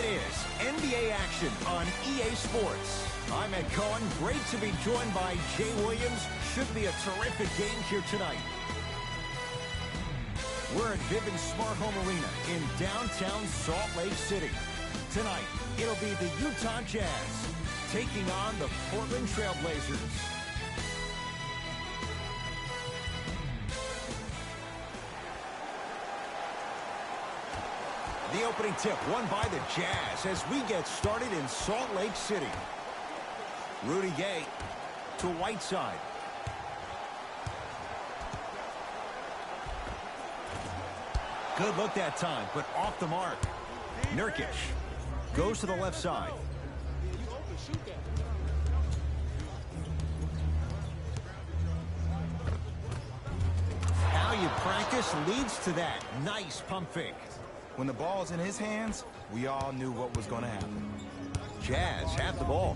is NBA action on EA Sports. I'm Ed Cohen. Great to be joined by Jay Williams. Should be a terrific game here tonight. We're at Vivint Smart Home Arena in downtown Salt Lake City. Tonight, it'll be the Utah Jazz taking on the Portland Trail Blazers. The opening tip won by the Jazz as we get started in Salt Lake City. Rudy Gay to Whiteside. Good look that time, but off the mark. Nurkic goes to the left side. How you practice leads to that. Nice pump fake. When the ball's in his hands, we all knew what was going to happen. Jazz have the ball.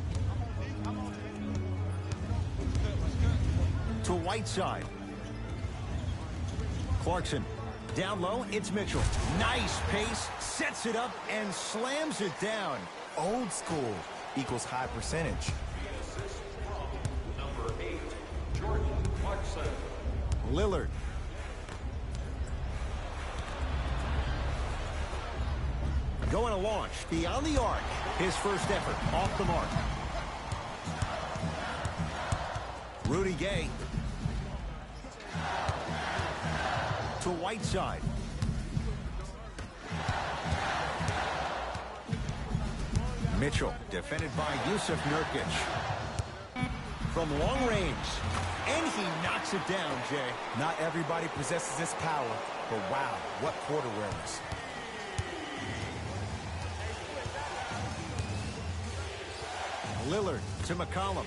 To Whiteside. Clarkson. Down low, it's Mitchell. Nice pace, sets it up, and slams it down. Old school equals high percentage. Number 8, Jordan Clarkson. Lillard. Going to launch beyond the arc. His first effort off the mark. Rudy Gay. To Whiteside. Mitchell defended by Yusuf Nurkic. From long range. And he knocks it down, Jay. Not everybody possesses this power, but wow, what court awareness. Lillard to McCollum.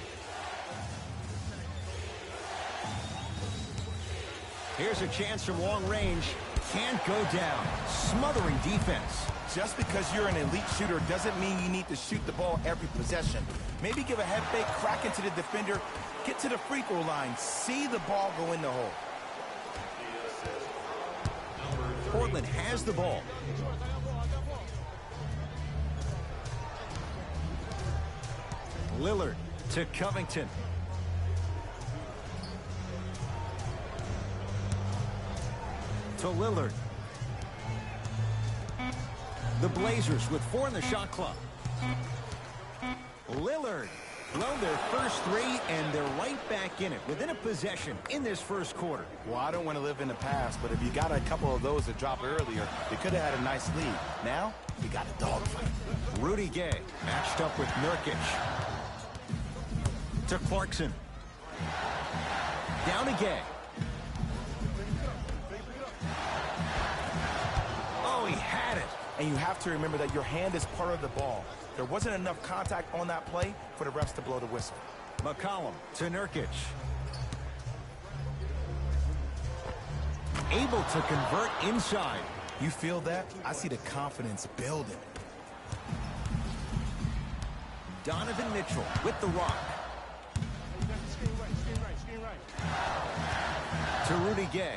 Here's a chance from long range. Can't go down. Smothering defense. Just because you're an elite shooter doesn't mean you need to shoot the ball every possession. Maybe give a head fake, crack into the defender, get to the free throw line, see the ball go in the hole. Portland has the ball. Lillard to Covington. To Lillard. The Blazers with 4 in the shot clock. Lillard blown their first 3, and they're right back in it within a possession in this first quarter. Well, I don't want to live in the past, but if you got a couple of those that dropped earlier, you could have had a nice lead. Now, you got a dogfight. Rudy Gay matched up with Nurkic. To Clarkson. Down to Gay. Oh, he had it. And you have to remember that your hand is part of the ball. There wasn't enough contact on that play for the refs to blow the whistle. McCollum to Nurkic. Able to convert inside. You feel that? I see the confidence building. Donovan Mitchell with the rock. To Rudy Gay.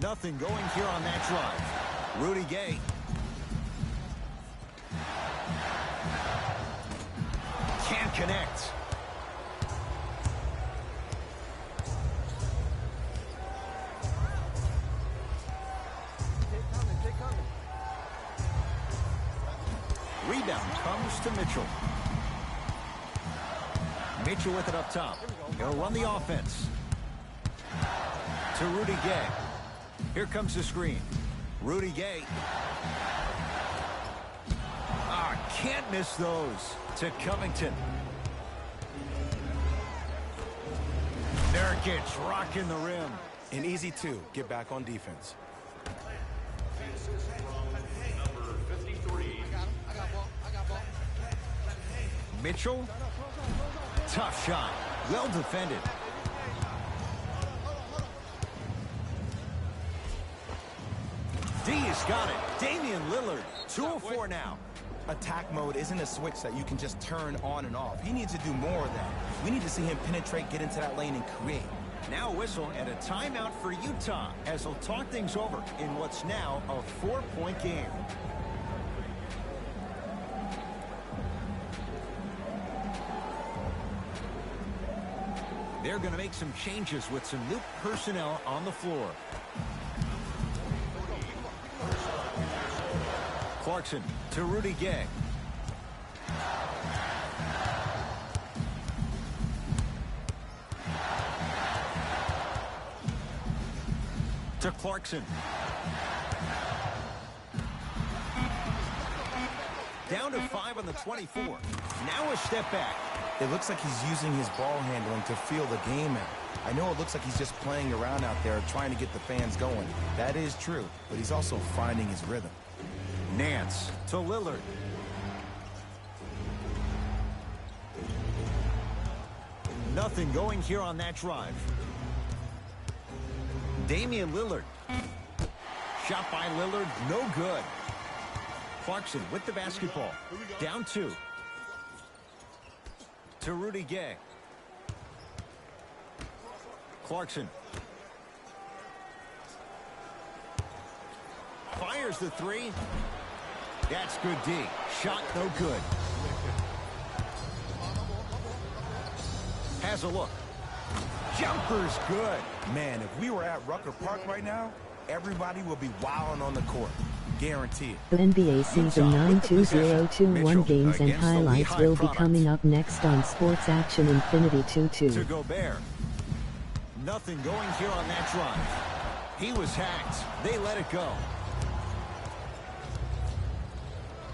Nothing going here on that drive. Rudy Gay. Can't connect. Rebound comes to Mitchell. Mitchell with it up top. He'll run the offense. To Rudy Gay. Here comes the screen. Rudy Gay. Can't miss those. To Covington. Nurkic rocking the rim. An easy 2. Get back on defense. Number 53. I got ball. Mitchell. Tough shot. Well defended. D has got it. Damian Lillard. 2 of 4 now. Attack mode isn't a switch that you can just turn on and off. He needs to do more of that. We need to see him penetrate, get into that lane, and create. Now a whistle and a timeout for Utah as they'll talk things over in what's now a 4-point game. They're going to make some changes with some new personnel on the floor. Clarkson to Rudy Gay. To Clarkson. Down to 5 on the 24. Now a step back. It looks like he's using his ball handling to feel the game out. I know it looks like he's just playing around out there trying to get the fans going. That is true, but he's also finding his rhythm. Nance to Lillard. Nothing going here on that drive. Damian Lillard. Shot by Lillard, no good. Clarkson with the basketball. Down 2. To Rudy Gay. Clarkson. Fires the 3. That's good D. Shot no good. Has a look. Jumper's good. Man, if we were at Rucker Park right now, everybody will be wilding on the court. Guaranteed. The NBA Season 9 2021 games and highlights will be coming up next on Sports Action Infinity 2-2. To Gobert. Nothing going here on that drive. He was hacked. They let it go.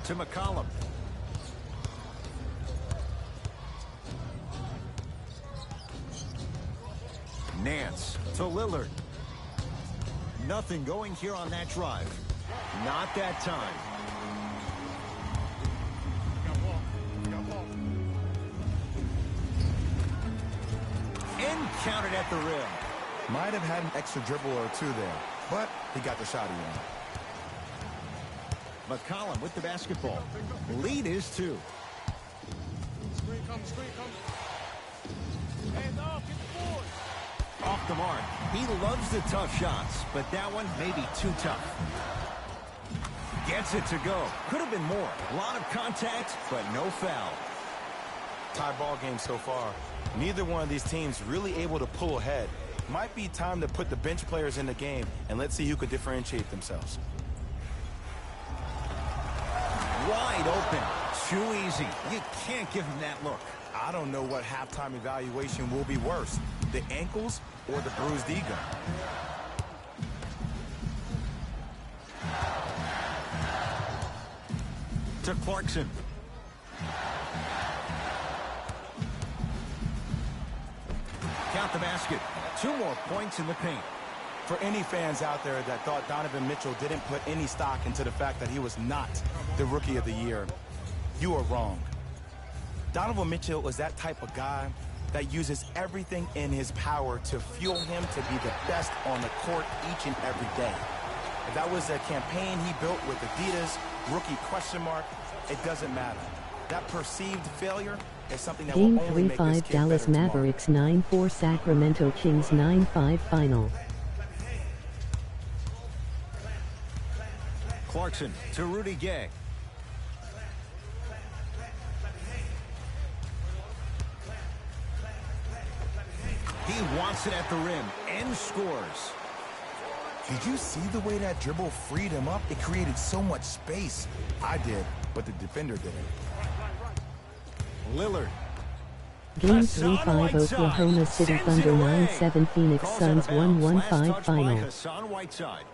To McCollum. Nance to Lillard. Nothing going here on that drive. Not that time. And counted at the rim. Might have had an extra dribble or 2 there, but he got the shot he wanted. McCollum with the basketball. Lead is 2. Screen comes, screen comes. Hands off, get the board. Off the mark. He loves the tough shots, but that one may be too tough. Gets it to go. Could have been more. A lot of contact, but no foul. Tie ball game so far. Neither one of these teams really able to pull ahead. Might be time to put the bench players in the game, and let's see who could differentiate themselves. Wide open. Too easy. You can't give him that look. I don't know what halftime evaluation will be worse, the ankles or the bruised ego. To Clarkson. Count the basket. 2 more points in the paint. For any fans out there that thought Donovan Mitchell didn't put any stock into the fact that he was not the Rookie of the Year, you are wrong. Donovan Mitchell is that type of guy that uses everything in his power to fuel him to be the best on the court each and every day. If that was a campaign he built with Adidas, rookie question mark, it doesn't matter. That perceived failure is something that Game will only make this 3-5 kid Dallas better Mavericks 9-4 Sacramento Kings 9-5 final. Clarkson to Rudy Gay. He wants it at the rim and scores. Did you see the way that dribble freed him up? It created so much space. I did, but the defender didn't. Lillard. Game Hassan 3-5 Whiteside Oklahoma City sends it Thunder away. 9-7 Phoenix Calls Suns out of bounds. 1-1 Last 5 touch by final. Hassan Whiteside.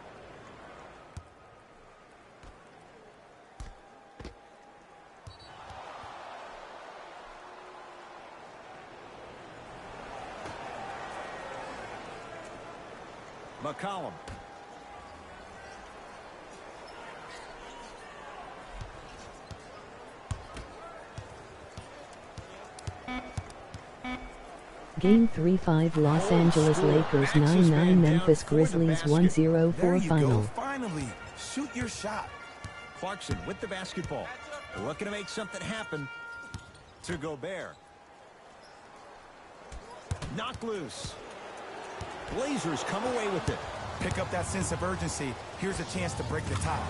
McCollum. Game 3-5 Los Angeles Lakers 9-9 Memphis Grizzlies 1-0 There you final. go, finally. Shoot your shot. Clarkson with the basketball. Looking to make something happen. To Gobert. Knock loose. Blazers come away with it. Pick up that sense of urgency. Here's a chance to break the tie.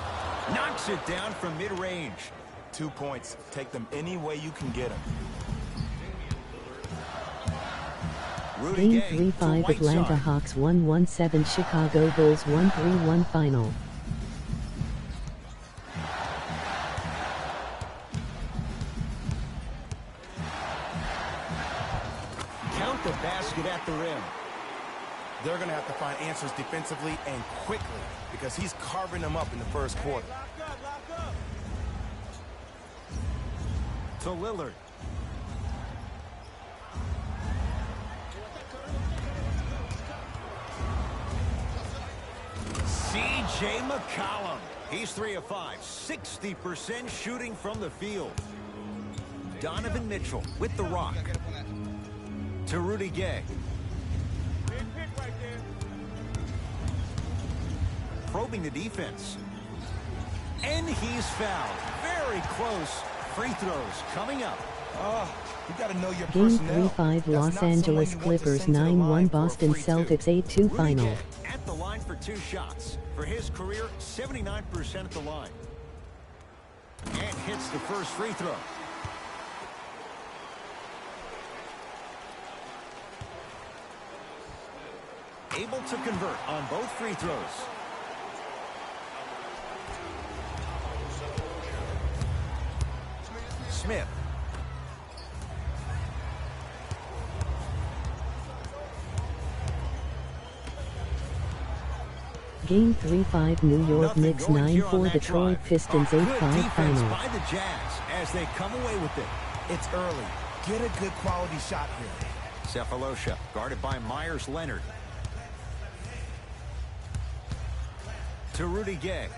Knocks it down from mid-range. 2 points. Take them any way you can get them. Rudy Game Gay 3-5 to Atlanta Whiteside. Hawks 1-17 Chicago Bulls 1-3-1 final. Count the basket at the rim. They're going to have to find answers defensively and quickly because he's carving them up in the first quarter. Lock up. To Lillard. C.J. McCollum. He's 3 of 5, 60% shooting from the field. Donovan Mitchell with the rock. To Rudy Gay. Big pick right there. Probing the defense. And he's fouled. Very close. Free throws coming up. You got to know your Game personnel. 3-5 That's Los not Angeles someone you want to Clippers send to the 9-1 line for a Boston free two. Celtics 8-2 Rudy final. Gay at the line for 2 shots. For his career, 79% at the line. And hits the first free throw. Able to convert on both free throws. Smith. Game 3-5 New York Nothing Knicks going here on 9-4 that Detroit drive. Pistons Good 8-5 defense final. by the Jazz as they come away with it. It's early. Get a good quality shot here. Cephalosha guarded by Myers Leonard. To Rudy Gay.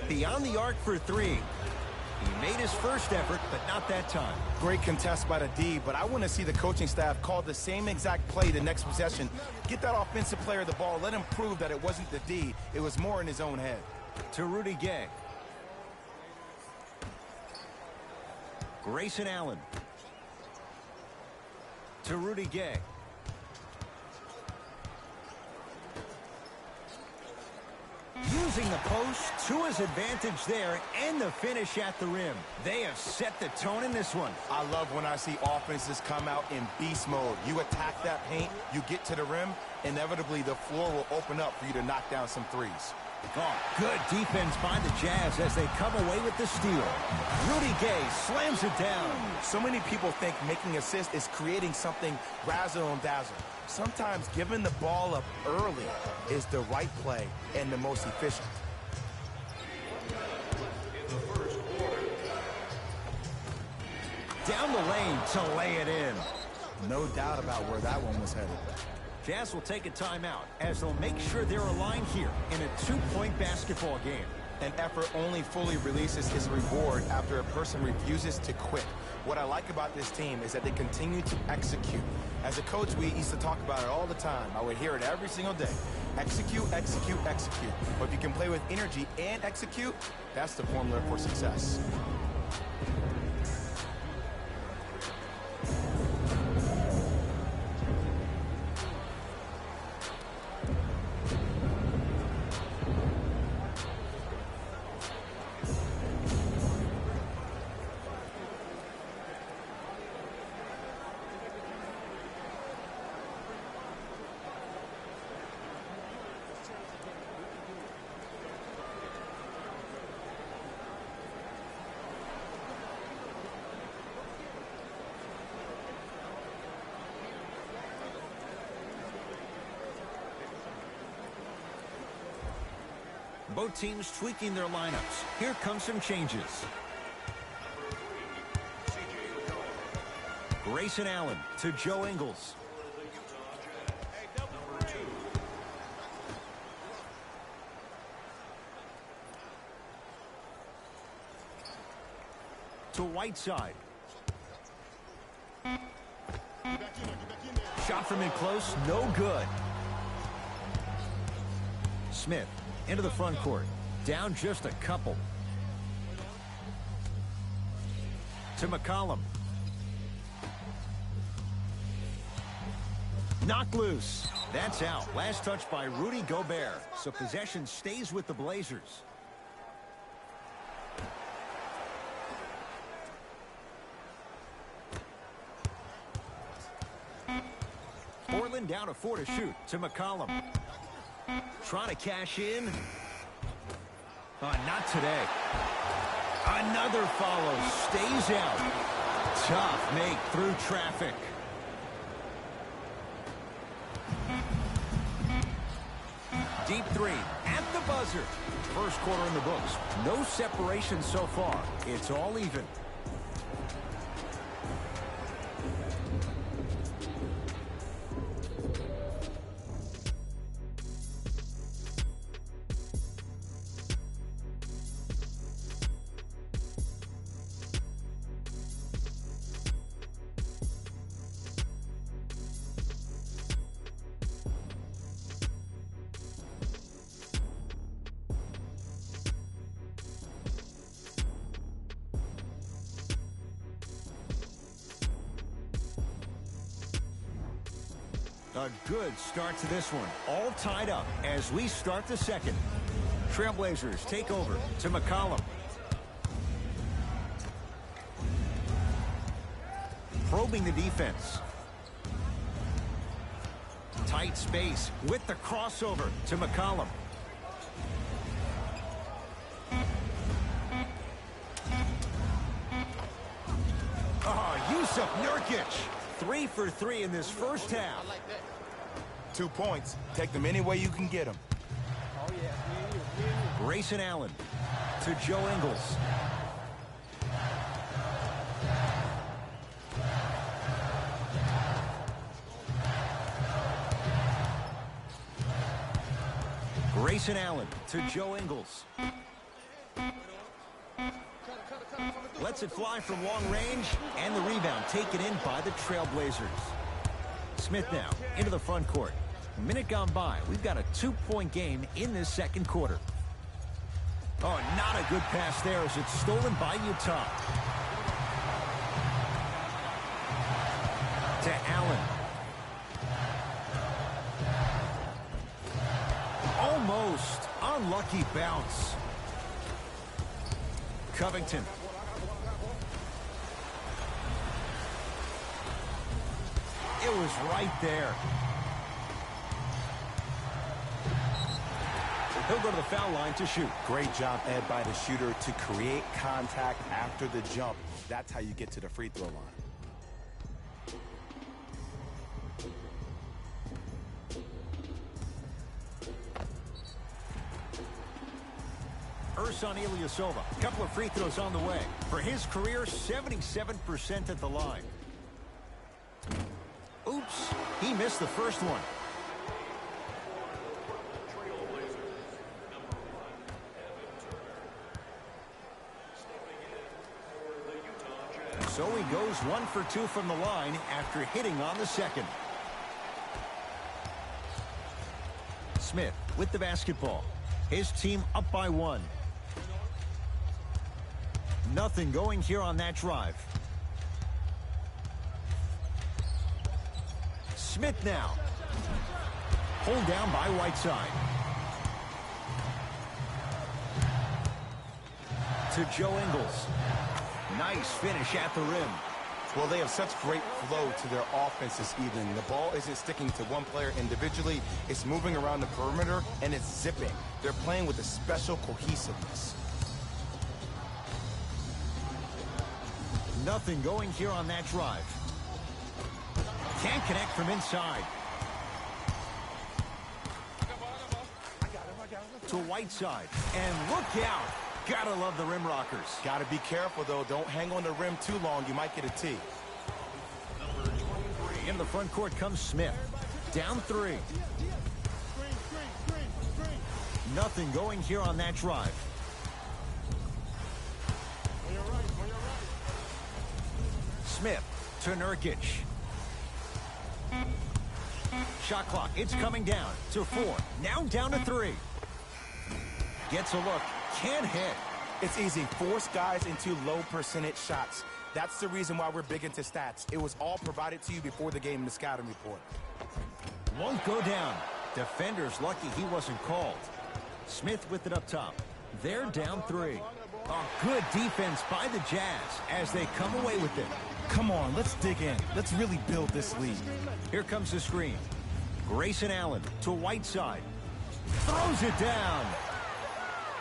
Beyond the arc for 3. He made his first effort, but not that time. Great contest by the D, but I want to see the coaching staff call the same exact play the next possession. Get that offensive player the ball. Let him prove that it wasn't the D. It was more in his own head. To Rudy Gay. Grayson Allen. To Rudy Gay. Using the post to his advantage there and the finish at the rim. They have set the tone in this one. I love when I see offenses come out in beast mode. You attack that paint, you get to the rim, inevitably the floor will open up for you to knock down some threes. Oh, good defense by the Jazz as they come away with the steal. Rudy Gay slams it down. So many people think making assists is creating something razzle and dazzle. Sometimes giving the ball up early is the right play and the most efficient. Down the lane to lay it in. No doubt about where that one was headed. Jazz will take a timeout as they'll make sure they're aligned here in a 2-point basketball game. An effort only fully releases its reward after a person refuses to quit. What I like about this team is that they continue to execute. As a coach, we used to talk about it all the time. I would hear it every single day. Execute, execute, execute. But if you can play with energy and execute, that's the formula for success. Both teams tweaking their lineups. Here come some changes. Grayson Allen to Joe Ingles. To Whiteside. Shot from in close, no good. Smith into the front court. Down just a couple. To McCollum. Knocked loose. That's out. Last touch by Rudy Gobert. So possession stays with the Blazers. One down to 4 to shoot to McCollum. Trying to cash in. Not today. Another follow. Stays out. Tough make through traffic. Deep three at the buzzer. First quarter in the books. No separation so far. It's all even. A good start to this one. All tied up as we start the second. Trailblazers take over to McCollum. Probing the defense. Tight space with the crossover to McCollum. Jusuf Nurkic. 3 for 3 in this first half. 2 points. Take them any way you can get them. Grayson Allen to Joe Ingles. Grayson Allen to Joe Ingles. Lets it fly from long range, and the rebound taken in by the Trailblazers. Smith now into the front court. Minute gone by. We've got a 2-point game in this second quarter. Oh, not a good pass there as it's stolen by Utah. To Allen. Almost. Unlucky bounce. Covington. It was right there. He'll go to the foul line to shoot. Great job, Ed, by the shooter to create contact after the jump. That's how you get to the free throw line. Ersan Ilyasova, a couple of free throws on the way. For his career, 77% at the line. Oops, he missed the first one. So he goes 1 for 2 from the line after hitting on the second. Smith with the basketball. His team up by 1. Nothing going here on that drive. Smith now. Pulled down by Whiteside. To Joe Ingles. Nice finish at the rim. Well, they have such great flow to their offense this evening. The ball isn't sticking to one player individually. It's moving around the perimeter, and it's zipping. They're playing with a special cohesiveness. Nothing going here on that drive. Can't connect from inside. To Whiteside. And look out. Gotta love the rim rockers. Gotta be careful, though. Don't hang on the rim too long. You might get a tee. In the front court comes Smith. Down 3. Nothing going here on that drive. Smith to Nurkic. Shot clock, it's coming down to 4. Now down to 3. Gets a look, can't hit. It's easy. Force guys into low percentage shots. That's the reason why we're big into stats. It was all provided to you before the game in the scouting report. Won't go down. Defender's lucky he wasn't called. Smith with it up top. They're down 3. A good defense by the Jazz as they come away with it. Come on, let's dig in. Let's really build this lead. Here comes the screen. Grayson Allen to Whiteside. Throws it down.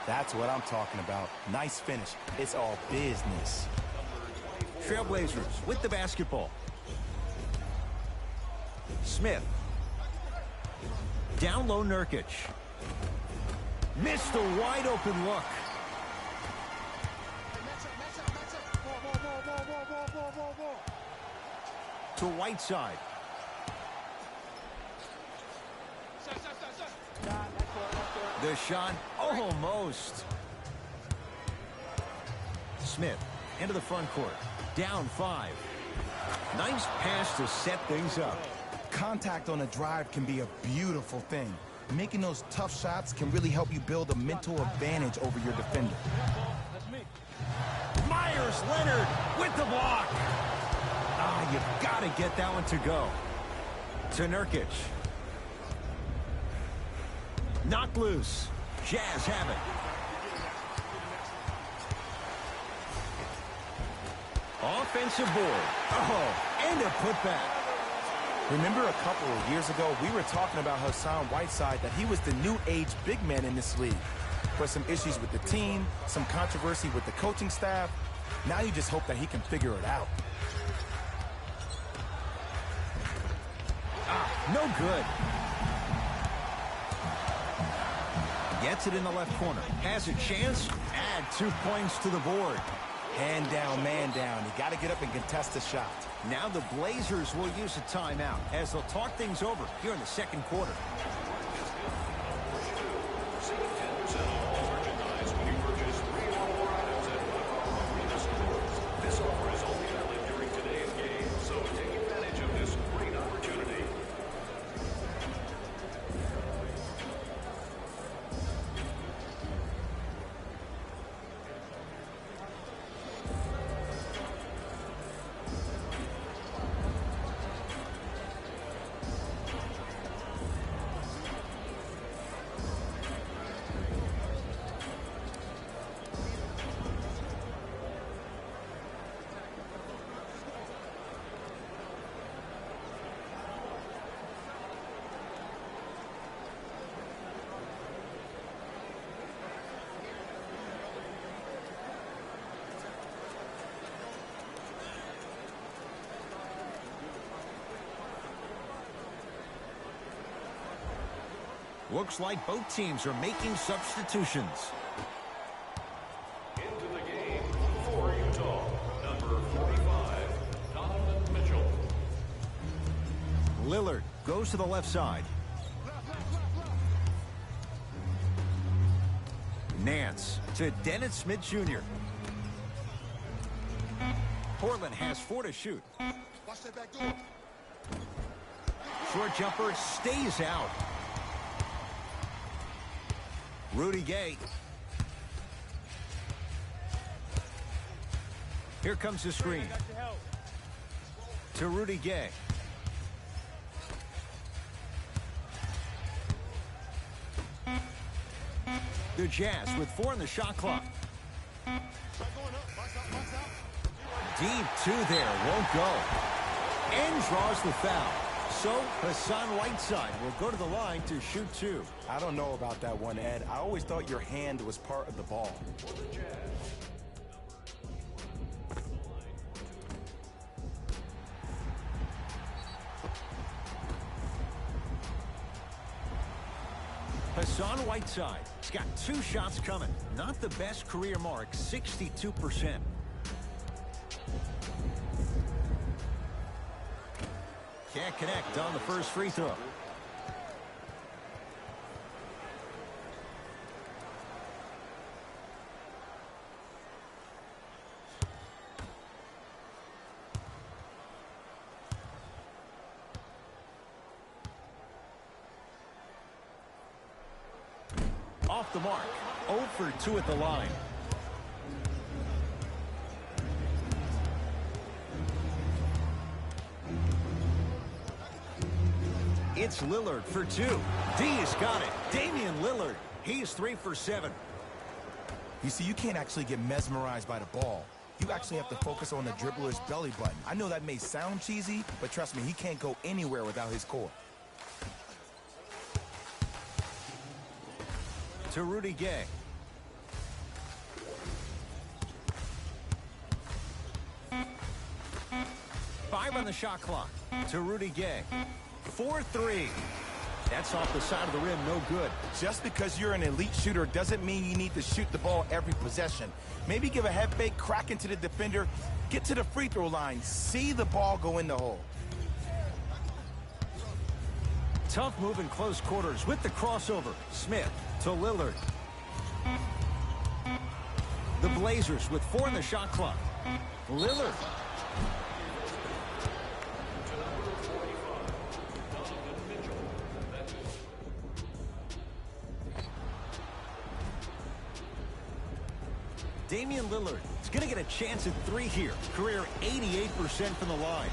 That's what I'm talking about. Nice finish. It's all business. Trailblazers with the basketball. Smith. Down low, Nurkic. Missed a wide open look. To Whiteside. The shot almost. Smith into the front court. Down 5. Nice pass to set things up. Contact on a drive can be a beautiful thing. Making those tough shots can really help you build a mental advantage over your defender. Myers Leonard with the block. Ah, you've got to get that one to go. To Nurkic. Knocked loose. Jazz have it. Offensive board. Oh, and a putback. Remember a couple of years ago, we were talking about Hassan Whiteside, that he was the new age big man in this league. But some issues with the team, some controversy with the coaching staff. Now you just hope that he can figure it out. Ah, no good. Gets it in the left corner. Has a chance. Add 2 points to the board. Hand down, man down. You got to get up and contest the shot. Now the Blazers will use a timeout as they'll talk things over here in the second quarter. This offer is only valid during today's game, so take advantage of this great opportunity. Looks like both teams are making substitutions. Into the game for Utah, number 45, Donovan Mitchell. Lillard goes to the left side. Nance to Dennis Smith Jr. Portland has 4 to shoot. Watch that back door. Short jumper stays out. Rudy Gay. Here comes the screen. To Rudy Gay. The Jazz with 4 on the shot clock. Deep 2 there, won't go. And draws the foul. So Hassan Whiteside will go to the line to shoot 2. I don't know about that one, Ed. I always thought your hand was part of the ball. Hassan Whiteside. He's got 2 shots coming. Not the best career mark, 62%. Can't connect on the first free throw. Off the mark. 0 for 2 at the line. It's Lillard for 2. D's got it. Damian Lillard. He's 3 for 7. You see, you can't actually get mesmerized by the ball. You actually have to focus on the dribbler's belly button. I know that may sound cheesy, but trust me, he can't go anywhere without his core. to Rudy Gay. Five on the shot clock to Rudy Gay. 4-3. That's off the side of the rim, no good. Just because you're an elite shooter doesn't mean you need to shoot the ball every possession. Maybe give a head fake, crack into the defender, get to the free throw line, see the ball go in the hole. Tough move in close quarters with the crossover. Smith to Lillard. The Blazers with 4 in the shot clock. Lillard. Damian Lillard is going to get a chance at 3 here. Career 88% from the line.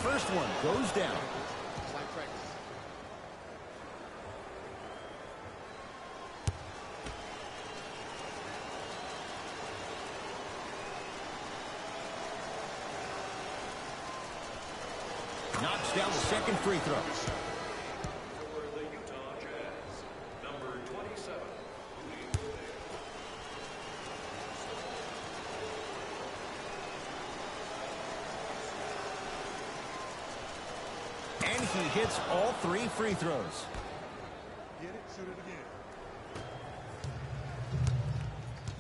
First one goes down. Knocks down the second free throw. For the Utah Jazz, number 27, Rudy Gobert. And he hits all 3 free throws. Get it, shoot it again.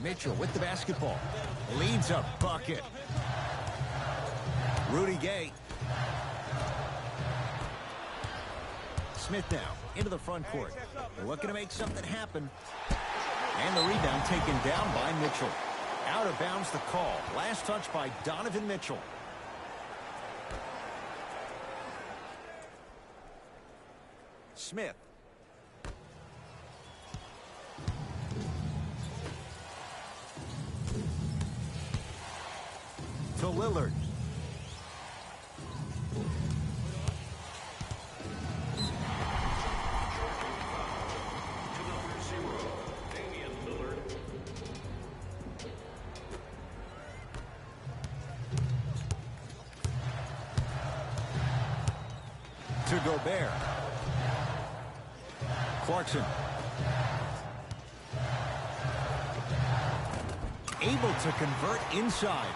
Mitchell with the basketball. Leads a bucket. Rudy Gay. Smith now into the front court. Looking to make something happen. And the rebound taken down by Mitchell. Out of bounds the call. Last touch by Donovan Mitchell. Smith. To Lillard. To number 0, Damian Lillard. To Gobert. Clarkson. Able to convert inside.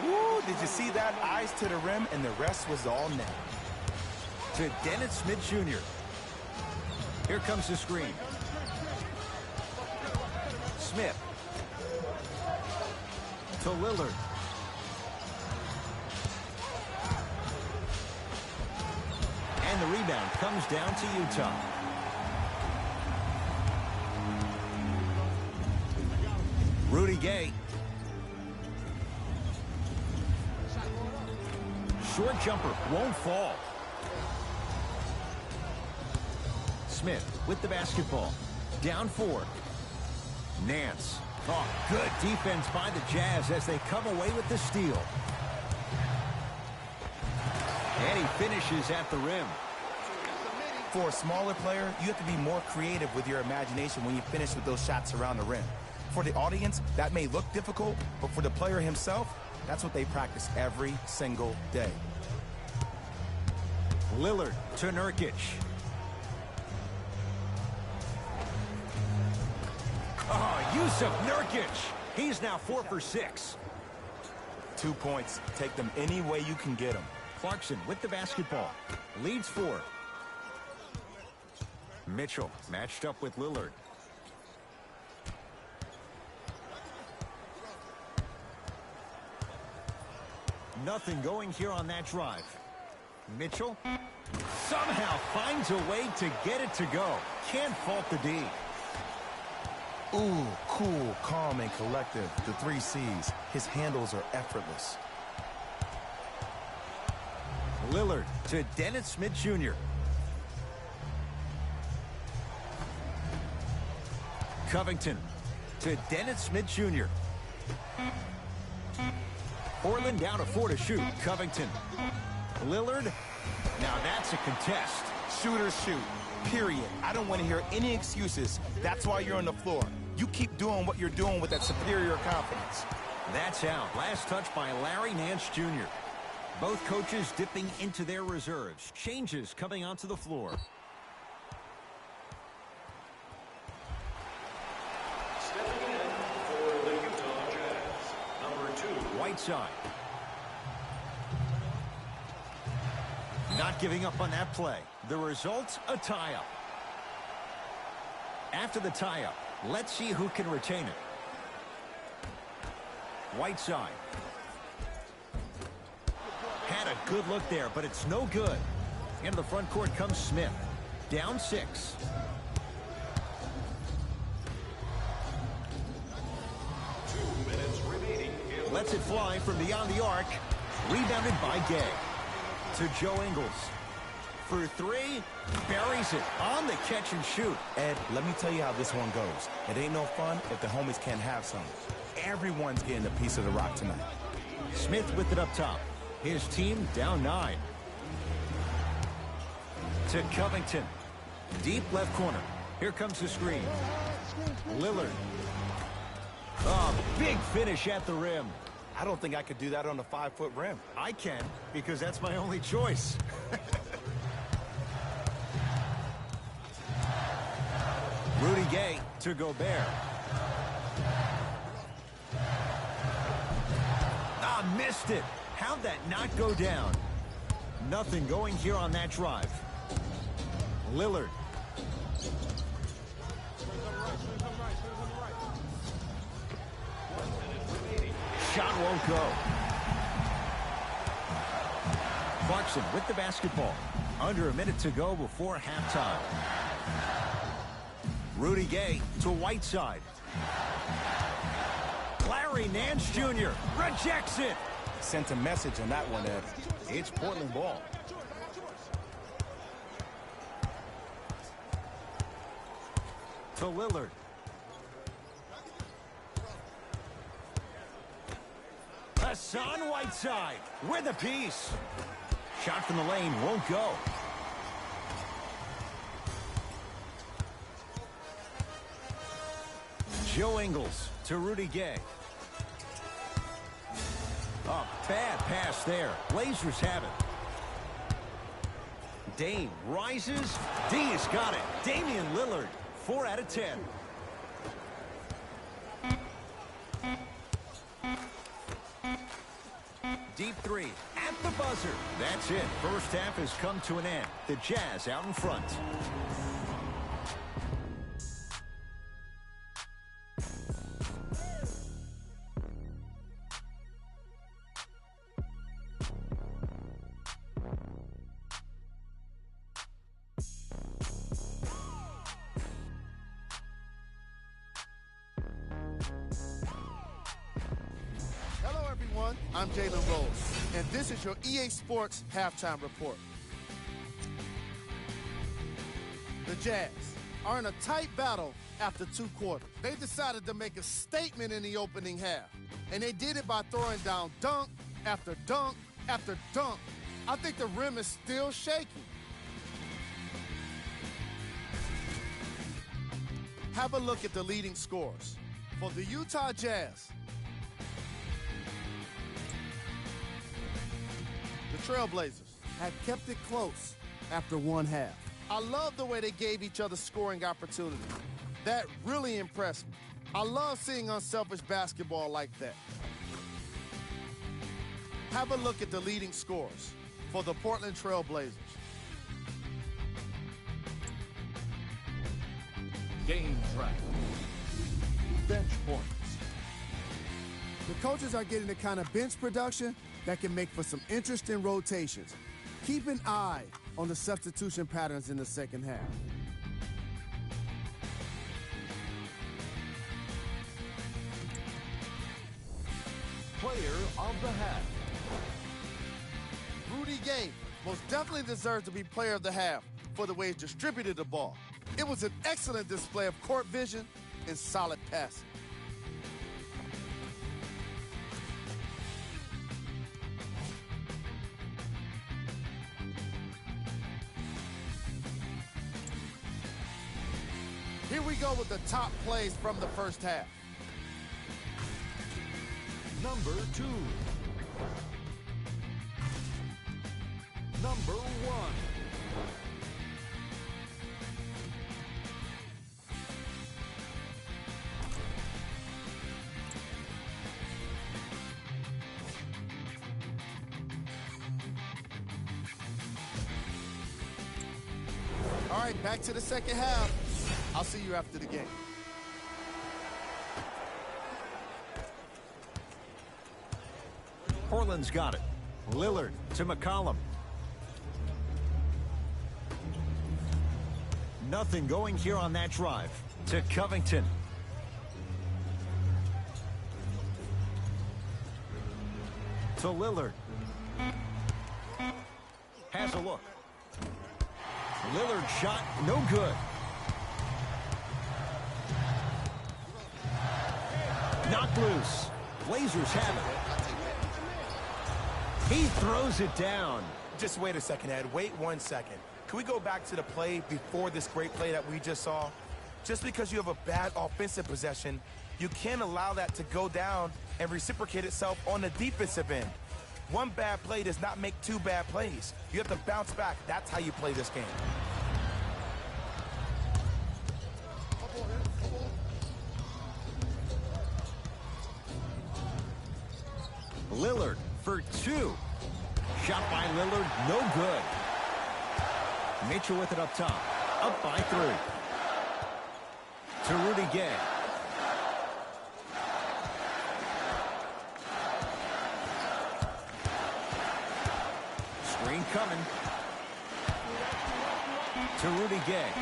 Woo, did you see that? Eyes to the rim, and the rest was all net. To Dennis Smith Jr. Here comes the screen. Smith. To Lillard. And the rebound comes down to Utah. Rudy Gay. Short jumper won't fall. Smith with the basketball. Down 4. Nance. Oh, good defense by the Jazz as they come away with the steal. And he finishes at the rim. For a smaller player, you have to be more creative with your imagination when you finish with those shots around the rim. For the audience, that may look difficult, but for the player himself, that's what they practice every single day. Lillard to Nurkic. Oh, Jusuf Nurkic. He's now 4 for 6. 2 points. Take them any way you can get them. Clarkson with the basketball. Leads 4. Mitchell matched up with Lillard. Nothing going here on that drive. Mitchell somehow finds a way to get it to go. Can't fault the D. Ooh, cool, calm, and collective. The 3 C's. His handles are effortless. Lillard to Dennis Smith Jr. Covington to Dennis Smith Jr. Portland down to 4 to shoot. Covington. Lillard. Now that's a contest. Shooters shoot. Period. I don't want to hear any excuses. That's why you're on the floor. You keep doing what you're doing with that superior confidence. That's out. Last touch by Larry Nance Jr. Both coaches dipping into their reserves. Changes coming onto the floor. Stepping in for the Utah Jazz, number 2. Whiteside. Not giving up on that play. The result, a tie-up. After the tie-up, let's see who can retain it. Whiteside. Had a good look there, but it's no good. Into the front court comes Smith. Down 6. Lets it fly from beyond the arc. Rebounded by Gay. To Joe Ingles. For 3. Buries it on the catch and shoot. Ed, let me tell you how this one goes. It ain't no fun if the homies can't have some. Everyone's getting a piece of the rock tonight. Smith with it up top. His team down 9. To Covington. Deep left corner. Here comes the screen. Lillard. Oh, big finish at the rim. I don't think I could do that on a 5-foot rim. I can, because that's my only choice. Rudy Gay to Gobert. Ah, missed it. How'd that not go down? Nothing going here on that drive. Lillard. Shot won't go. Clarkson with the basketball. Under a minute to go before halftime. Rudy Gay to Whiteside. Larry Nance Jr. rejects it. Sent a message on that one, Ed. It's Portland ball. To Lillard. Hassan Whiteside with a piece. Shot from the lane won't go. Joe Ingles to Rudy Gay. Oh, bad pass there. Blazers have it. Dame rises. D has got it. Damian Lillard, 4 out of 10. Deep 3 at the buzzer. That's it. First half has come to an end. The Jazz out in front. Hello, everyone. I'm Jalen Rose, and this is your EA Sports Halftime Report. The Jazz are in a tight battle after 2 quarters. They decided to make a statement in the opening half, and they did it by throwing down dunk after dunk after dunk. I think the rim is still shaky. Have a look at the leading scorers. For the Utah Jazz, the Trailblazers have kept it close after 1 half. I love the way they gave each other scoring opportunities. That really impressed me. I love seeing unselfish basketball like that. Have a look at the leading scorers for the Portland Trailblazers. Game track. Bench points. The coaches are getting the kind of bench production that can make for some interesting rotations. Keep an eye on the substitution patterns in the second half. Player of the half. Rudy Gay most definitely deserves to be player of the half for the way he distributed the ball. It was an excellent display of court vision and solid passing. Here we go with the top plays from the first half. Number 2. number 1. All right, back to the second half. I'll see you after the game. Portland's got it. Lillard to McCollum. Nothing going here on that drive. To Covington. To Lillard. Has a look. Lillard shot, no good. Knocked loose. Blazers have it. He throws it down. Just wait a second, Ed. Wait 1 second. Can we go back to the play before this great play that we just saw? Just because you have a bad offensive possession, you can't allow that to go down and reciprocate itself on the defensive end. One bad play does not make 2 bad plays. You have to bounce back. That's how you play this game. Lillard for 2. Shot by Lillard, no good. Mitchell with it up top. Up by 3. To Rudy Gay. Screen coming. To Rudy Gay.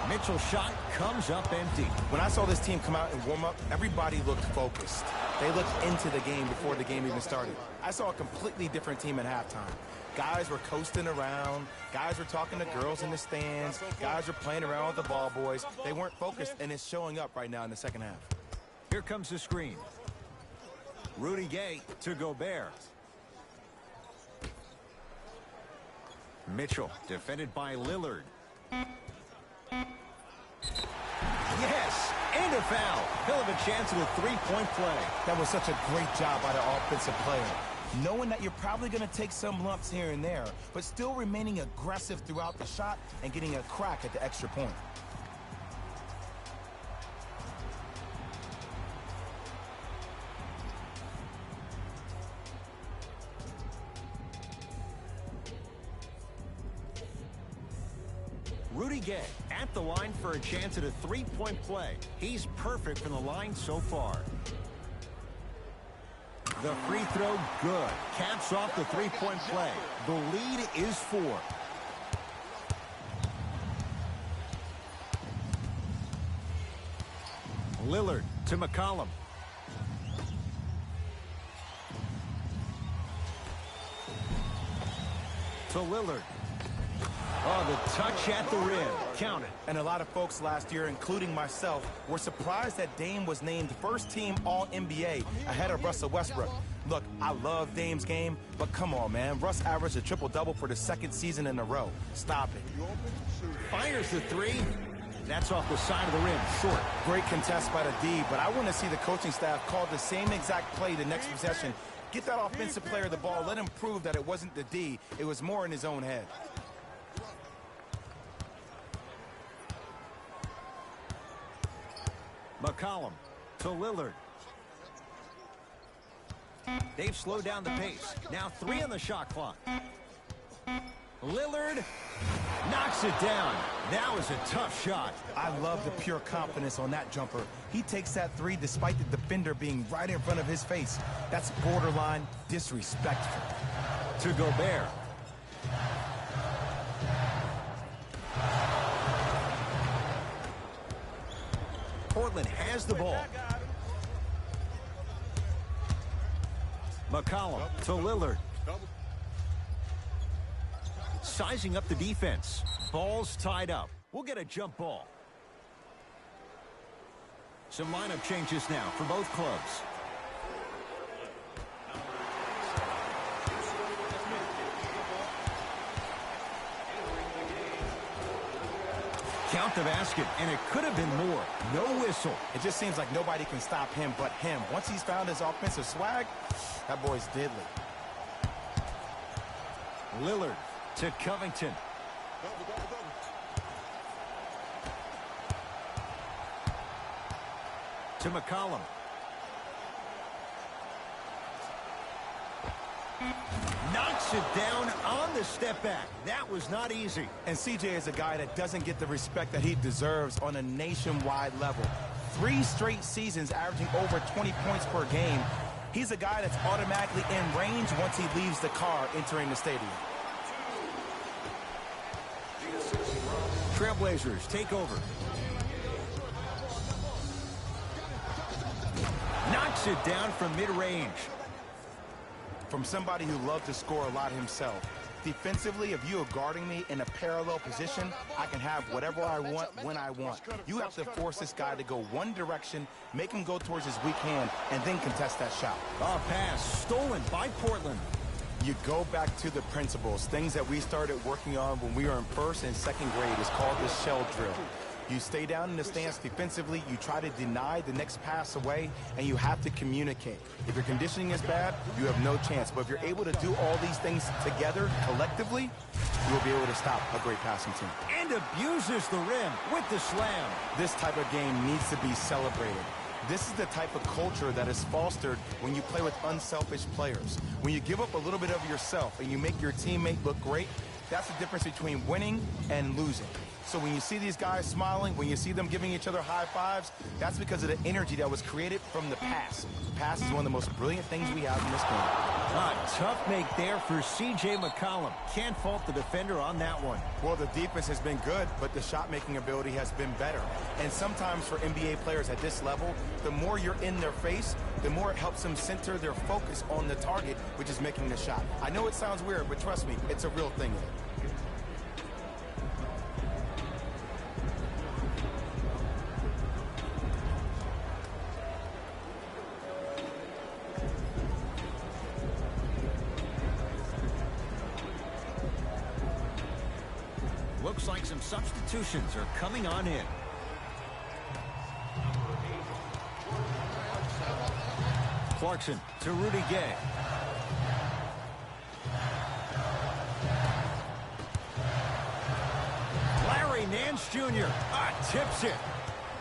Mitchell's shot comes up empty. When I saw this team come out and warm up, everybody looked focused. They looked into the game before the game even started. I saw a completely different team at halftime. Guys were coasting around. Guys were talking to girls in the stands. Guys were playing around with the ball boys. They weren't focused, and it's showing up right now in the second half. Here comes the screen. Rudy Gay to Gobert. Mitchell defended by Lillard. Yes, and a foul. He'll have a chance at a 3-point play. That was such a great job by the offensive player. Knowing that you're probably going to take some lumps here and there, but still remaining aggressive throughout the shot and getting a crack at the extra point. Rudy Gay at the line for a chance at a 3-point play. He's perfect from the line so far. The free throw, good. Caps off the 3-point play. The lead is 4. Lillard to McCollum. To Lillard. Oh, the touch at the rim. Count it. And a lot of folks last year, including myself, were surprised that Dame was named first-team All-NBA ahead of Russell Westbrook. Look, I love Dame's game, but come on, man. Russ averaged a triple-double for the 2nd season in a row. Stop it. Fires the 3. That's off the side of the rim, short. Great contest by the D, but I want to see the coaching staff call the same exact play the next possession. Get that offensive player the ball. Let him prove that it wasn't the D. It was more in his own head. McCollum to Lillard. They've slowed down the pace. Now 3 on the shot clock. Lillard knocks it down. That was a tough shot. I love the pure confidence on that jumper. He takes that 3 despite the defender being right in front of his face. That's borderline disrespectful. To Gobert. Portland has the ball. McCollum to Lillard. Sizing up the defense. Ball's tied up. We'll get a jump ball. Some lineup changes now for both clubs. Count the basket, and it could have been more. No whistle. It just seems like nobody can stop him but him. Once he's found his offensive swag, that boy's deadly. Lillard to Covington. To McCollum. Knocks it down on the step back. That was not easy. And CJ is a guy that doesn't get the respect that he deserves on a nationwide level. 3 straight seasons averaging over 20 points per game. He's a guy that's automatically in range once he leaves the car entering the stadium. Trailblazers take over. Knocks it down from mid-range. From somebody who loved to score a lot himself. Defensively, if you are guarding me in a parallel position, I can have whatever I want when I want. You have to force this guy to go one direction, make him go towards his weak hand, and then contest that shot. A pass stolen by Portland. You go back to the principles, things that we started working on when we were in 1st and 2nd grade. It's called the shell drill. You stay down in the stance defensively, you try to deny the next pass away, and you have to communicate. If your conditioning is bad, you have no chance. But if you're able to do all these things together, collectively, you will be able to stop a great passing team. And abuses the rim with the slam. This type of game needs to be celebrated. This is the type of culture that is fostered when you play with unselfish players. When you give up a little bit of yourself and you make your teammate look great, that's the difference between winning and losing. So when you see these guys smiling, when you see them giving each other high fives, that's because of the energy that was created from the pass. The pass is one of the most brilliant things we have in this game. A tough make there for C.J. McCollum. Can't fault the defender on that one. Well, the defense has been good, but the shot-making ability has been better. And sometimes for NBA players at this level, the more you're in their face, the more it helps them center their focus on the target, which is making the shot. I know it sounds weird, but trust me, it's a real thing. Looks like some substitutions are coming on in. Clarkson to Rudy Gay. Larry Nance Jr. Tips it.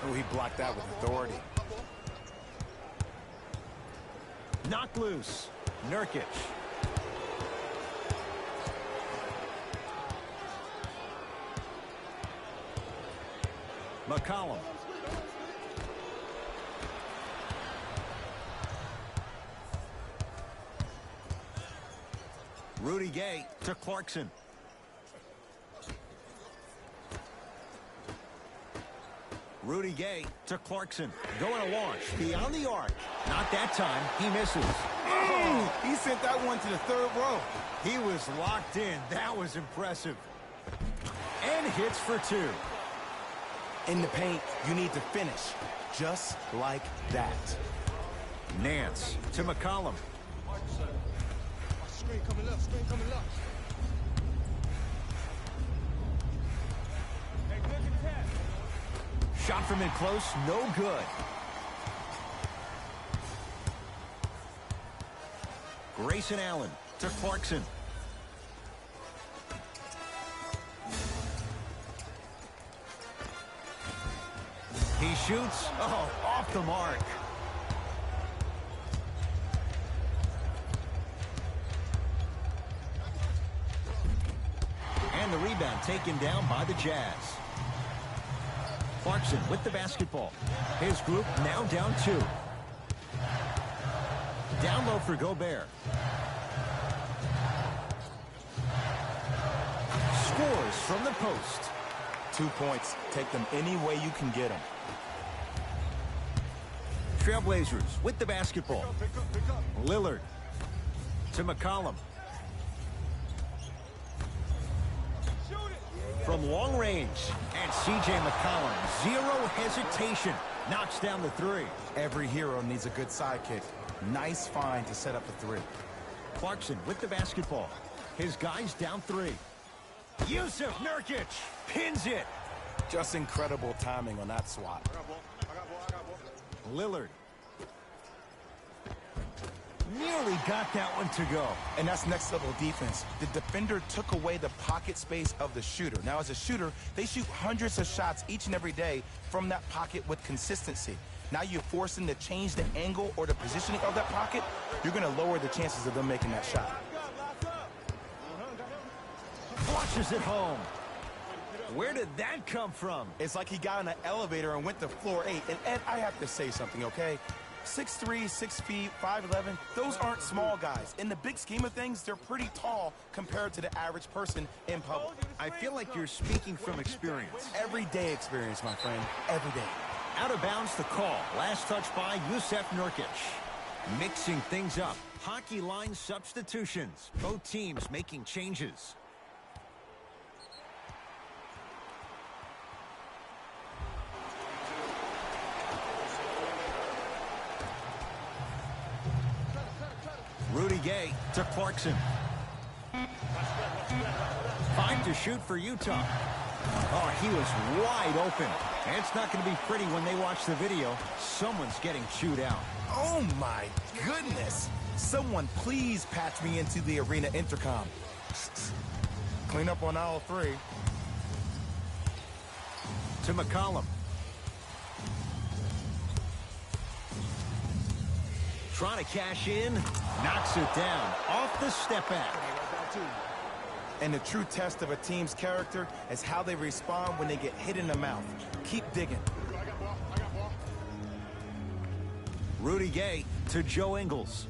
Oh, he blocked that with authority. Knocked loose. Nurkic. McCollum. Rudy Gay to Clarkson. Rudy Gay to Clarkson. Going to launch beyond the arc. Not that time. He misses. He sent that one to the 3rd row. He was locked in. That was impressive. And hits for 2. In the paint, you need to finish just like that. Nance to McCollum. Screen coming left, screen coming left. Shot from in close, no good. Grayson Allen to Clarkson. He shoots. Oh, off the mark. And the rebound taken down by the Jazz. Clarkson with the basketball. His group now down 2. Down low for Gobert. Scores from the post. 2 points. Take them any way you can get them. Trailblazers with the basketball. Lillard to McCollum. From long range. And C.J. McCollum, 0 hesitation. Knocks down the 3. Every hero needs a good sidekick. Nice find to set up the 3. Clarkson with the basketball. His guys down 3. Yusuf Nurkic pins it. Just incredible timing on that swat. Lillard. Nearly got that one to go. And that's next level defense. The defender took away the pocket space of the shooter. Now, as a shooter, they shoot hundreds of shots each and every day from that pocket with consistency. Now you force them to change the angle or the positioning of that pocket, you're going to lower the chances of them making that shot. Flushes it home. Where did that come from? It's like he got in an elevator and went to floor 8. And Ed, I have to say something, okay? 6'3", 6 feet, 5'11", those aren't small guys. In the big scheme of things, they're pretty tall compared to the average person in public. I feel like you're speaking from experience. Everyday experience, my friend. Every day. Out of bounds the call. Last touch by Jusuf Nurkic. Mixing things up. Hockey line substitutions. Both teams making changes. Rudy Gay to Clarkson. 5 to shoot for Utah. Oh, he was wide open. And it's not going to be pretty when they watch the video. Someone's getting chewed out. Oh, my goodness. Someone please patch me into the arena intercom. Clean up on aisle 3. To McCollum. Trying to cash in. Knocks it down. Off the step back. And the true test of a team's character is how they respond when they get hit in the mouth. Keep digging. Rudy Gay to Joe Ingles.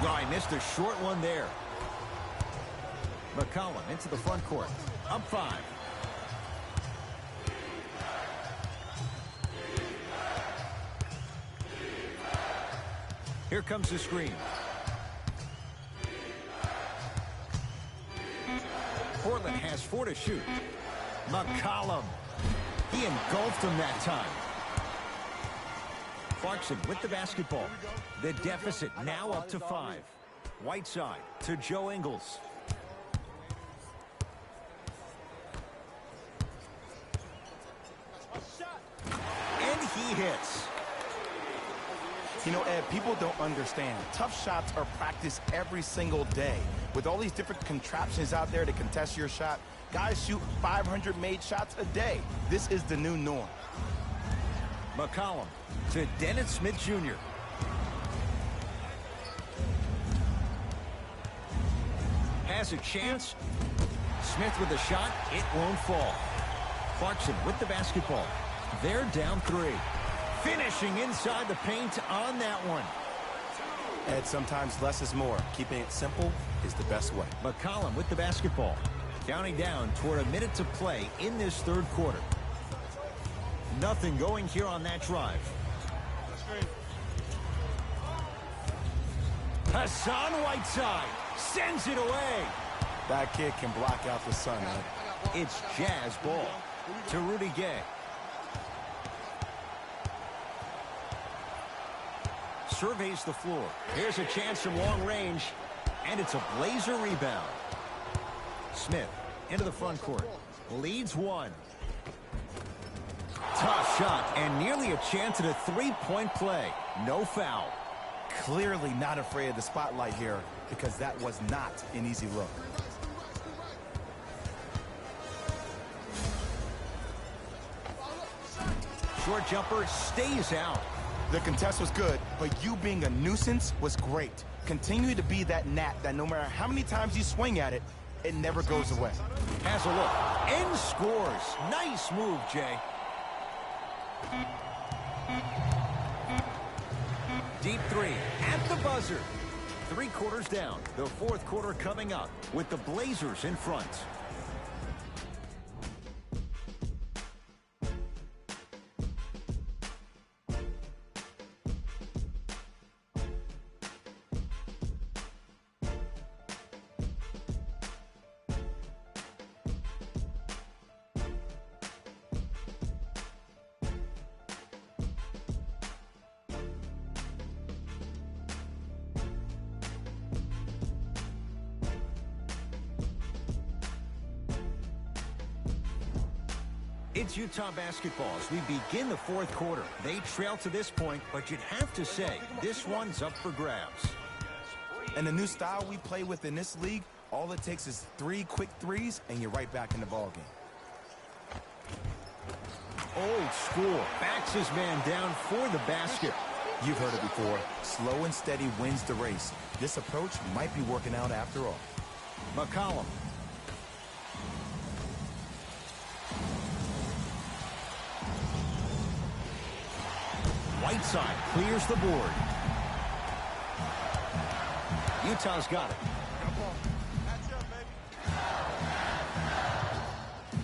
Oh, I missed a short one there. McCollum into the front court. Up 5. Here comes the screen. Portland has 4 to shoot. McCollum. He engulfed him that time. Clarkson with the basketball. The deficit now up to 5. Whiteside to Joe Ingles. And he hits. You know, Ed, people don't understand. Tough shots are practiced every single day. With all these different contraptions out there to contest your shot, guys shoot 500 made shots a day. This is the new norm. McCollum to Dennis Smith Jr. Has a chance. Smith with a shot. It won't fall. Clarkson with the basketball. They're down 3. Finishing inside the paint on that one. Ed, sometimes less is more. Keeping it simple is the best way. McCollum with the basketball. Counting down toward a minute to play in this third quarter. Nothing going here on that drive. Hassan Whiteside sends it away. That kid can block out the sun, Ed. It's Jazz ball to Rudy Gay. Surveys the floor. Here's a chance from long range, and it's a Blazer rebound. Smith into the front court. Leads 1. Tough shot, and nearly a chance at a 3-point play. No foul. Clearly not afraid of the spotlight here because that was not an easy look. Short jumper stays out. The contest was good, but you being a nuisance was great. Continue to be that gnat that no matter how many times you swing at it, it never goes away. Has a look and scores. Nice move, Jay. Deep 3 at the buzzer. 3 quarters down. The fourth quarter coming up with the Blazers in front. It's Utah basketball as we begin the fourth quarter. They trail to this point, but you'd have to say this one's up for grabs. And the new style we play with in this league, all it takes is 3 quick threes, and you're right back in the ballgame. Old school. Backs his man down for the basket. You've heard it before. Slow and steady wins the race. This approach might be working out after all. McCollum. Whiteside clears the board. Utah's got it.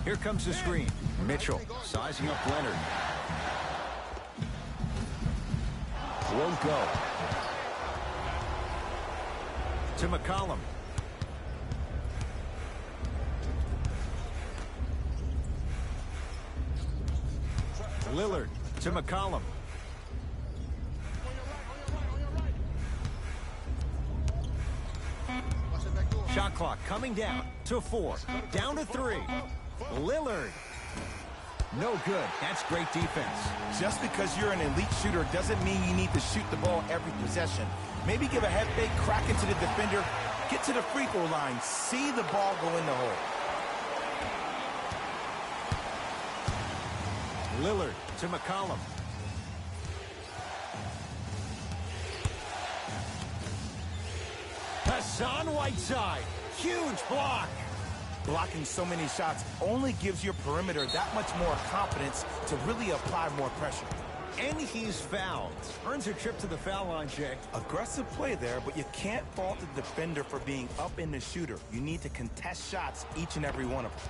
Here comes the screen. Mitchell sizing up Leonard. Won't go. To McCollum. Lillard to McCollum. Shot clock coming down to 4. Down to 3. Lillard. No good. That's great defense. Just because you're an elite shooter doesn't mean you need to shoot the ball every possession. Maybe give a head fake, crack into the defender, get to the free throw line, see the ball go in the hole. Lillard to McCollum. Hassan Whiteside. Huge block. Blocking so many shots only gives your perimeter that much more confidence to really apply more pressure. And he's fouled. Earns a trip to the foul line, Jay. Aggressive play there, but you can't fault the defender for being up in the shooter. You need to contest shots, each and every one of them.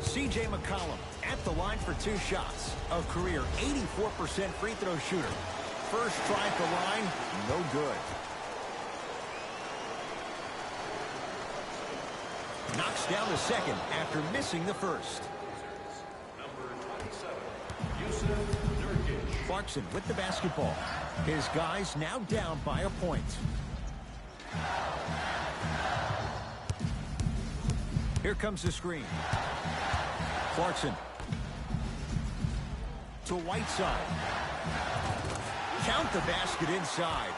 C.J. McCollum at the line for 2 shots. A career 84% free throw shooter. First try at the line, no good. Knocks down the second after missing the first. Number 27, Yusuf Nurkic. Clarkson with the basketball. His guys now down by a point. Here comes the screen. Clarkson. To Whiteside. Count the basket inside.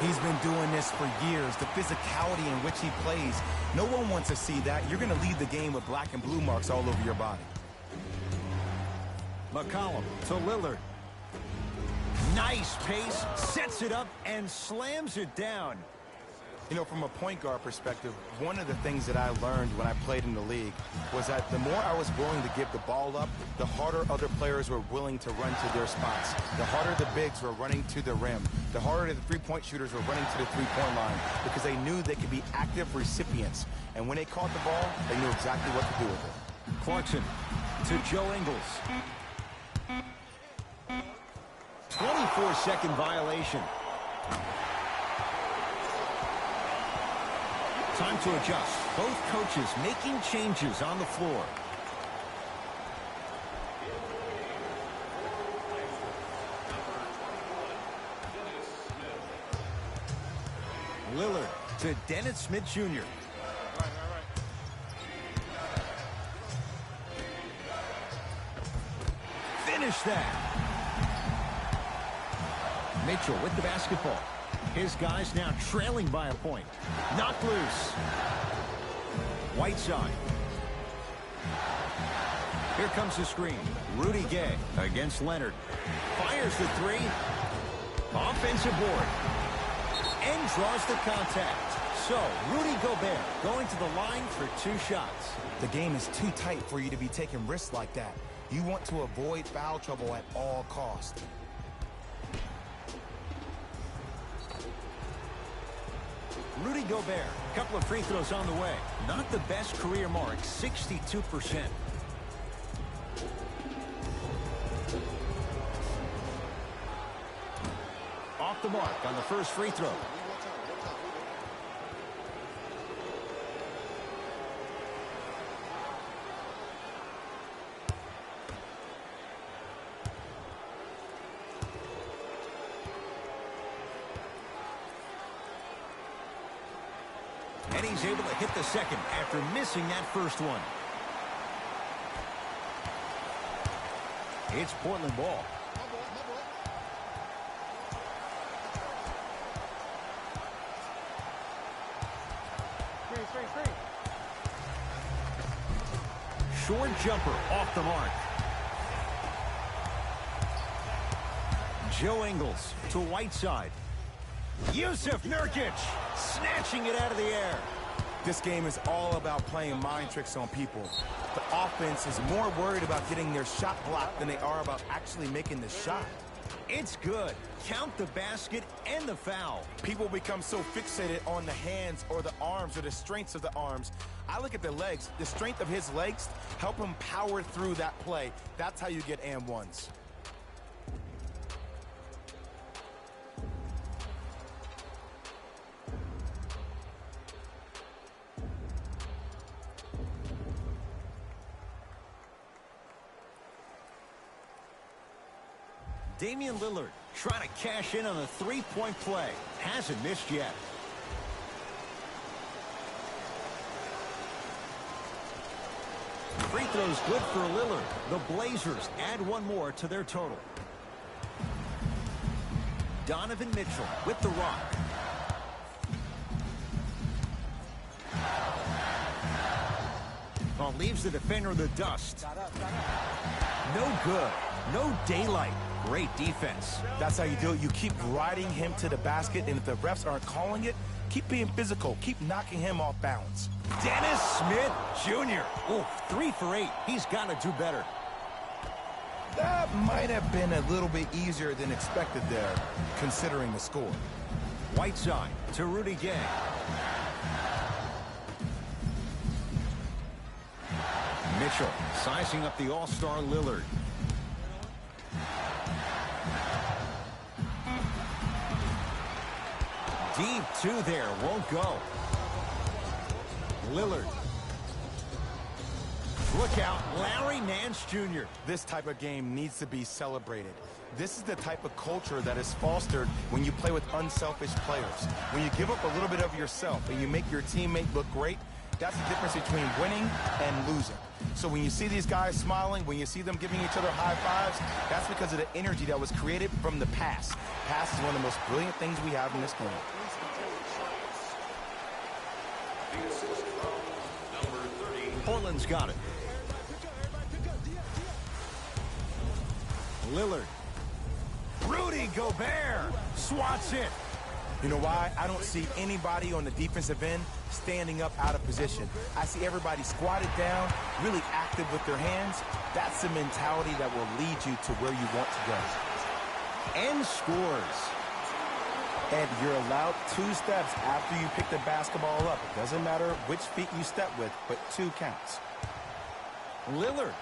He's been doing this for years, the physicality in which he plays. No one wants to see that. You're going to leave the game with black and blue marks all over your body. McCollum to Lillard. Nice pace, sets it up, and slams it down. You know, from a point guard perspective, one of the things that I learned when I played in the league was that the more I was willing to give the ball up, the harder other players were willing to run to their spots. The harder the bigs were running to the rim. The harder the three-point shooters were running to the three-point line because they knew they could be active recipients. And when they caught the ball, they knew exactly what to do with it. Clarkson to Joe Ingles. 24-second violation. Time to adjust. Both coaches making changes on the floor. Lillard to Dennis Smith Jr. Finish that. Mitchell with the basketball. His guys now trailing by a point. Knocked loose. Whiteside. Here comes the screen. Rudy Gay against Leonard. Fires the 3. Offensive board. And draws the contact. So, Rudy Gobert going to the line for 2 shots. The game is too tight for you to be taking risks like that. You want to avoid foul trouble at all costs. Rudy Gobert, a couple of free throws on the way. Not the best career mark, 62%. Off the mark on the first free throw. And he's able to hit the second after missing that first one. It's Portland ball. Short jumper off the mark. Joe Ingles to Whiteside. Yusuf Nurkic snatching it out of the air. This game is all about playing mind tricks on people. The offense is more worried about getting their shot blocked than they are about actually making the shot. It's good. Count the basket and the foul. People become so fixated on the hands or the arms or the strengths of the arms. I look at the legs. The strength of his legs help him power through that play. That's how you get and ones. Damian Lillard trying to cash in on a three-point play. Hasn't missed yet. Free throw's good for Lillard. The Blazers add one more to their total. Donovan Mitchell with the rock. Well, leaves the defender in the dust. No good. No daylight. Great defense. That's how you do it. You keep riding him to the basket, and if the refs aren't calling it, keep being physical. Keep knocking him off balance. Dennis Smith Jr. Oh, 3 for 8. He's got to do better. That might have been a little bit easier than expected there, considering the score. Whiteside to Rudy Gay. Mitchell sizing up the all-star Lillard. Deep two there, won't go. Lillard. Look out, Larry Nance Jr. This type of game needs to be celebrated. This is the type of culture that is fostered when you play with unselfish players. When you give up a little bit of yourself and you make your teammate look great, that's the difference between winning and losing. So when you see these guys smiling, when you see them giving each other high fives, that's because of the energy that was created from the pass. Pass is one of the most brilliant things we have in this game. Portland's got it. Lillard. Rudy Gobert swats it. You know why? I don't see anybody on the defensive end standing up out of position. I see everybody squatted down, really active with their hands. That's the mentality that will lead you to where you want to go. And scores. And you're allowed 2 steps after you pick the basketball up. It doesn't matter which feet you step with, but 2 counts. Lillard.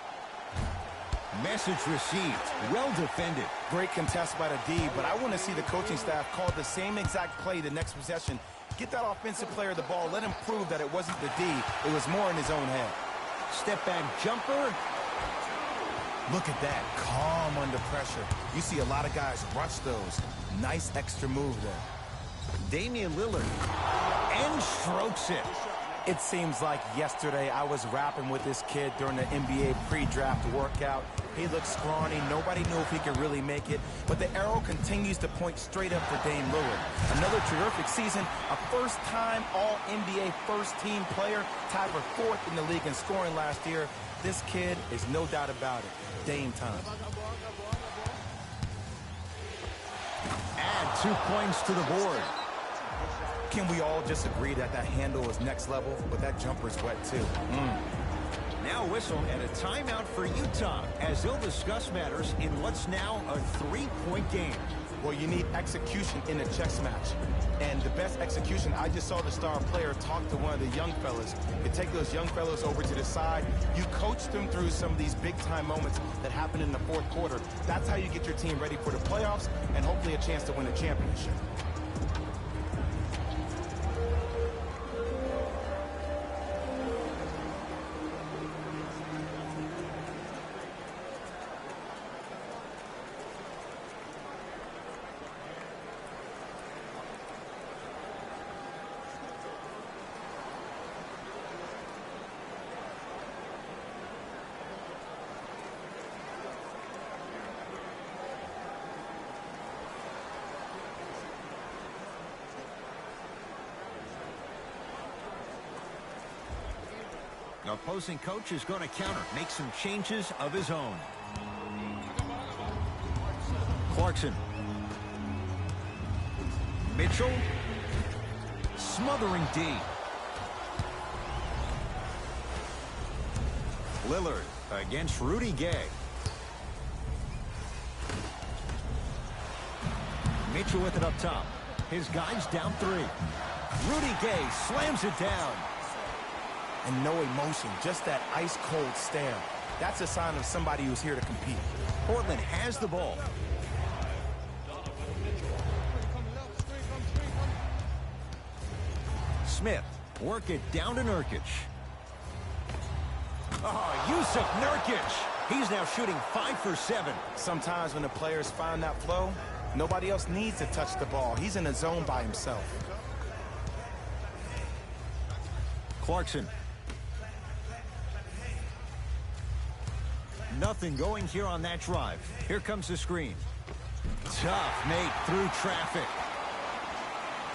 Message received. Well defended. Great contest by the D, but I want to see the coaching staff call the same exact play the next possession. Get that offensive player the ball. Let him prove that it wasn't the D. It was more in his own head. Step back jumper. Look at that. Calm under pressure. You see a lot of guys rush those. Nice extra move there. Damian Lillard. And strokes it. It seems like yesterday I was rapping with this kid during the NBA pre-draft workout. He looked scrawny. Nobody knew if he could really make it. But the arrow continues to point straight up for Dame Lillard. Another terrific season. A first-time All-NBA first-team player. Tied for 4th in the league in scoring last year. This kid is no doubt about it. Dame time. Add 2 points to the board. Can we all just agree that that handle is next level? But that jumper's wet, too. Now whistle and a timeout for Utah as they'll discuss matters in what's now a 3-point game. Well, you need execution in a chess match. And the best execution, I just saw the star player talk to one of the young fellas. You take those young fellas over to the side. You coach them through some of these big-time moments that happen in the 4th quarter. That's how you get your team ready for the playoffs and hopefully a chance to win a championship. Opposing coach is going to counter, make some changes of his own. Clarkson. Mitchell. Smothering D. Lillard against Rudy Gay. Mitchell with it up top. His guys down 3. Rudy Gay slams it down. And no emotion, just that ice-cold stare. That's a sign of somebody who's here to compete. Portland has the ball. Smith, work it down to Nurkic. Oh, Yusuf Nurkic. He's now shooting 5 for 7. Sometimes when the players find that flow, nobody else needs to touch the ball. He's in a zone by himself. Clarkson. Nothing going here on that drive. Here comes the screen. Tough make through traffic.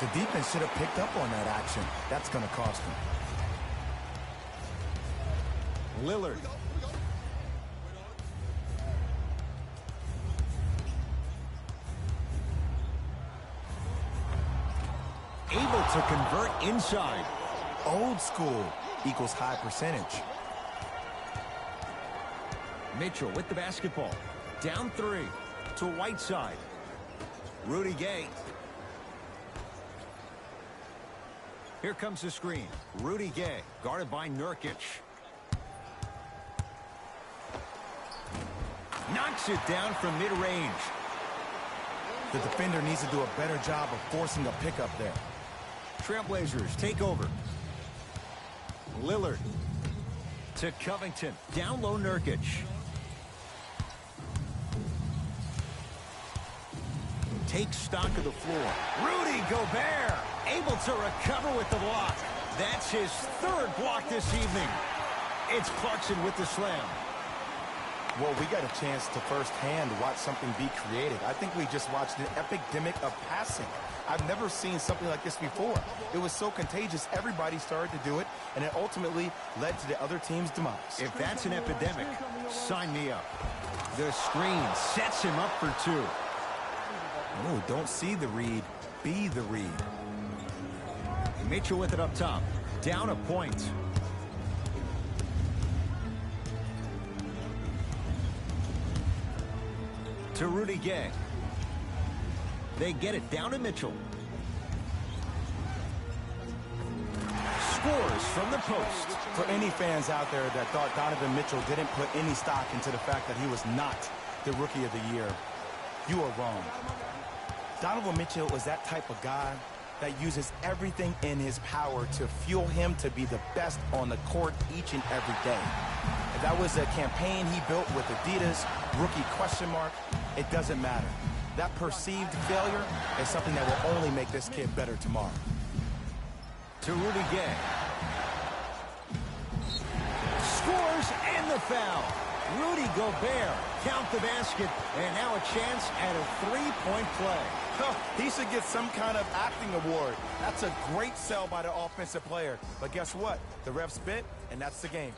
The defense should have picked up on that action. That's going to cost him. Lillard. Able to convert inside. Old school equals high percentage. Mitchell with the basketball. Down 3 to Whiteside. Rudy Gay. Here comes the screen. Rudy Gay guarded by Nurkic. Knocks it down from mid-range. The defender needs to do a better job of forcing a pickup there. Trailblazers take over. Lillard to Covington. Down low Nurkic. Takes stock of the floor. Rudy Gobert able to recover with the block. That's his 3rd block this evening. It's Clarkson with the slam. Well, we got a chance to firsthand watch something be created. I think we just watched an epidemic of passing. I've never seen something like this before. It was so contagious, everybody started to do it, and it ultimately led to the other team's demise. If that's an epidemic, sign me up. The screen sets him up for 2. Oh, don't see the read, be the read. Mitchell with it up top. Down a point. To Rudy Gay. They get it down to Mitchell. Scores from the post. For any fans out there that thought Donovan Mitchell didn't put any stock into the fact that he was not the Rookie of the Year, you are wrong. Donovan Mitchell is that type of guy that uses everything in his power to fuel him to be the best on the court each and every day. If that was a campaign he built with Adidas, rookie question mark, it doesn't matter. That perceived failure is something that will only make this kid better tomorrow. To Rudy Gay. Scores and the foul. Rudy Gobert count the basket, and now a chance at a 3-point play. He should get some kind of acting award. That's a great sell by the offensive player. But guess what? The ref spit, and that's the game.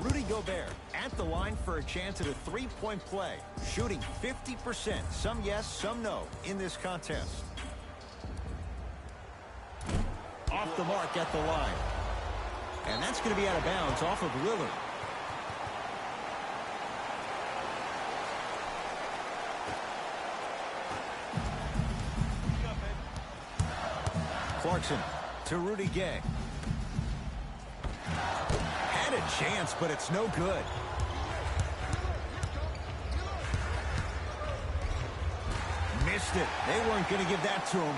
Rudy Gobert at the line for a chance at a 3-point play. Shooting 50%. Some yes, some no in this contest. Off the mark at the line. And that's going to be out of bounds off of Lillard. Clarkson to Rudy Gay. Had a chance, but it's no good. Missed it. They weren't going to give that to him.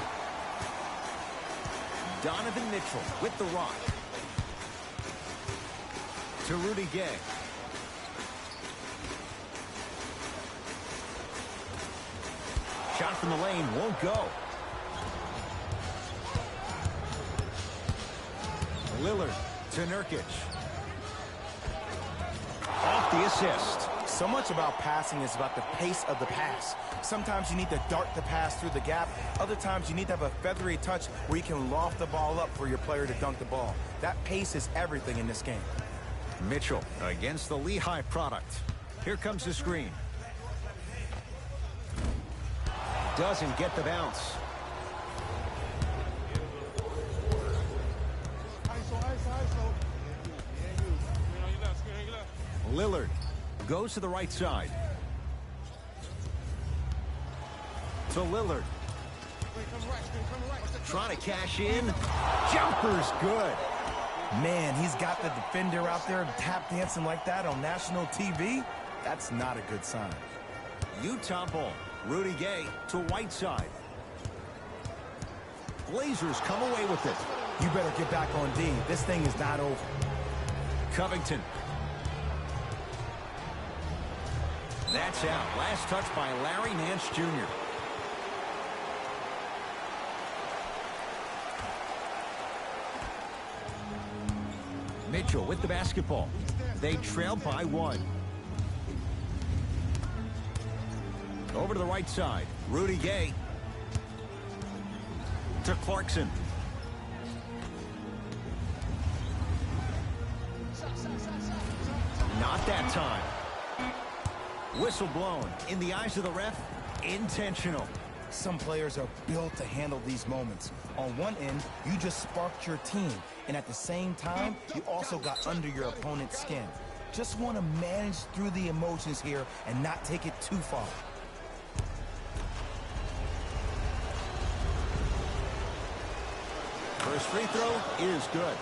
Donovan Mitchell with the rock. To Rudy Gay. Shot from the lane won't go. Lillard to Nurkic. with the assist. So much about passing is about the pace of the pass. Sometimes you need to dart the pass through the gap. Other times you need to have a feathery touch where you can loft the ball up for your player to dunk the ball. That pace is everything in this game. Mitchell against the Lehigh product. Here comes the screen. Doesn't get the bounce. Lillard goes to the right side. To Lillard. Trying to cash in. Jumper's good. Man, he's got the defender out there tap dancing like that on national TV. That's not a good sign. Utah ball. Rudy Gay to Whiteside. Blazers come away with it. You better get back on D. This thing is not over. Covington. That's out. Last touch by Larry Nance Jr. Mitchell with the basketball. They trail by 1. Over to the right side. Rudy Gay. To Clarkson. Not that time. Whistle blown. In the eyes of the ref, intentional. Some players are built to handle these moments. On one end, you just sparked your team, and at the same time, you also got under your opponent's skin. Just want to manage through the emotions here and not take it too far. First free throw is good.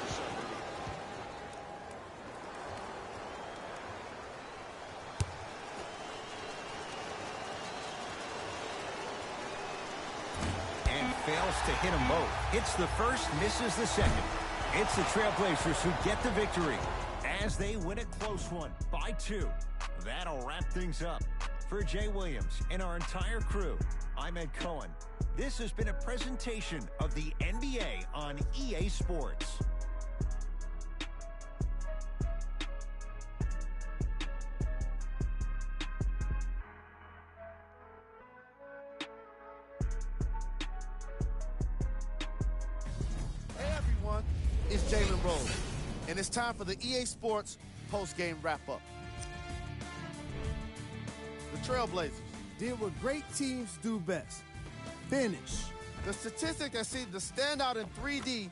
Fails to hit them both. Hits the first, misses the second. It's the Trailblazers who get the victory as they win a close one by 2. That'll wrap things up. For Jay Williams and our entire crew, I'm Ed Cohen. This has been a presentation of the NBA on EA Sports. It's Jalen Rose, and it's time for the EA Sports post-game wrap-up. The Trailblazers did what great teams do best: finish. The statistic that seems to stand out in 3D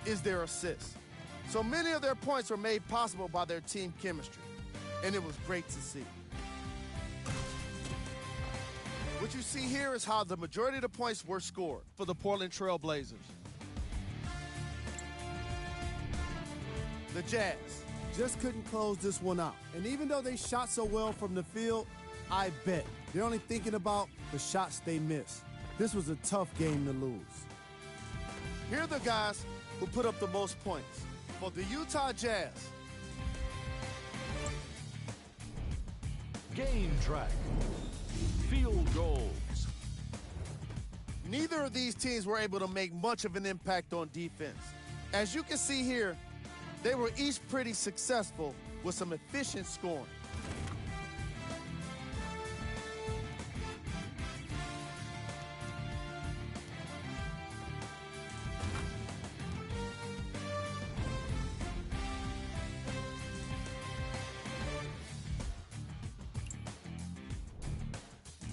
is their assists. So many of their points were made possible by their team chemistry, and it was great to see. What you see here is how the majority of the points were scored for the Portland Trailblazers. The Jazz just couldn't close this one out. And even though they shot so well from the field, I bet they're only thinking about the shots they missed. This was a tough game to lose. Here are the guys who put up the most points. For the Utah Jazz, Game track. Field goals. neither of these teams were able to make much of an impact on defense. As you can see here, they were each pretty successful with some efficient scoring.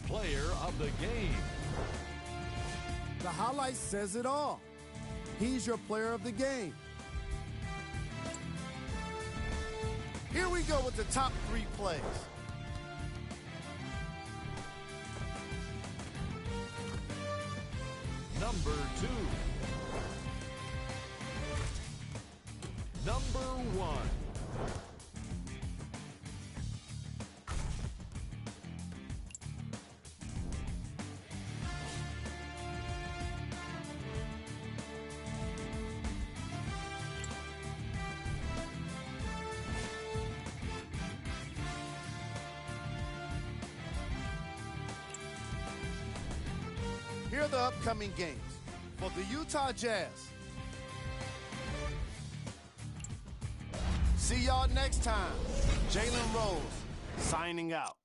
Player of the game. The highlight says it all. He's your player of the game. Here we go with the top 3 plays. Number 2. Number 1. Here are the upcoming games. For the Utah Jazz, see y'all next time. Jalen Rose signing out.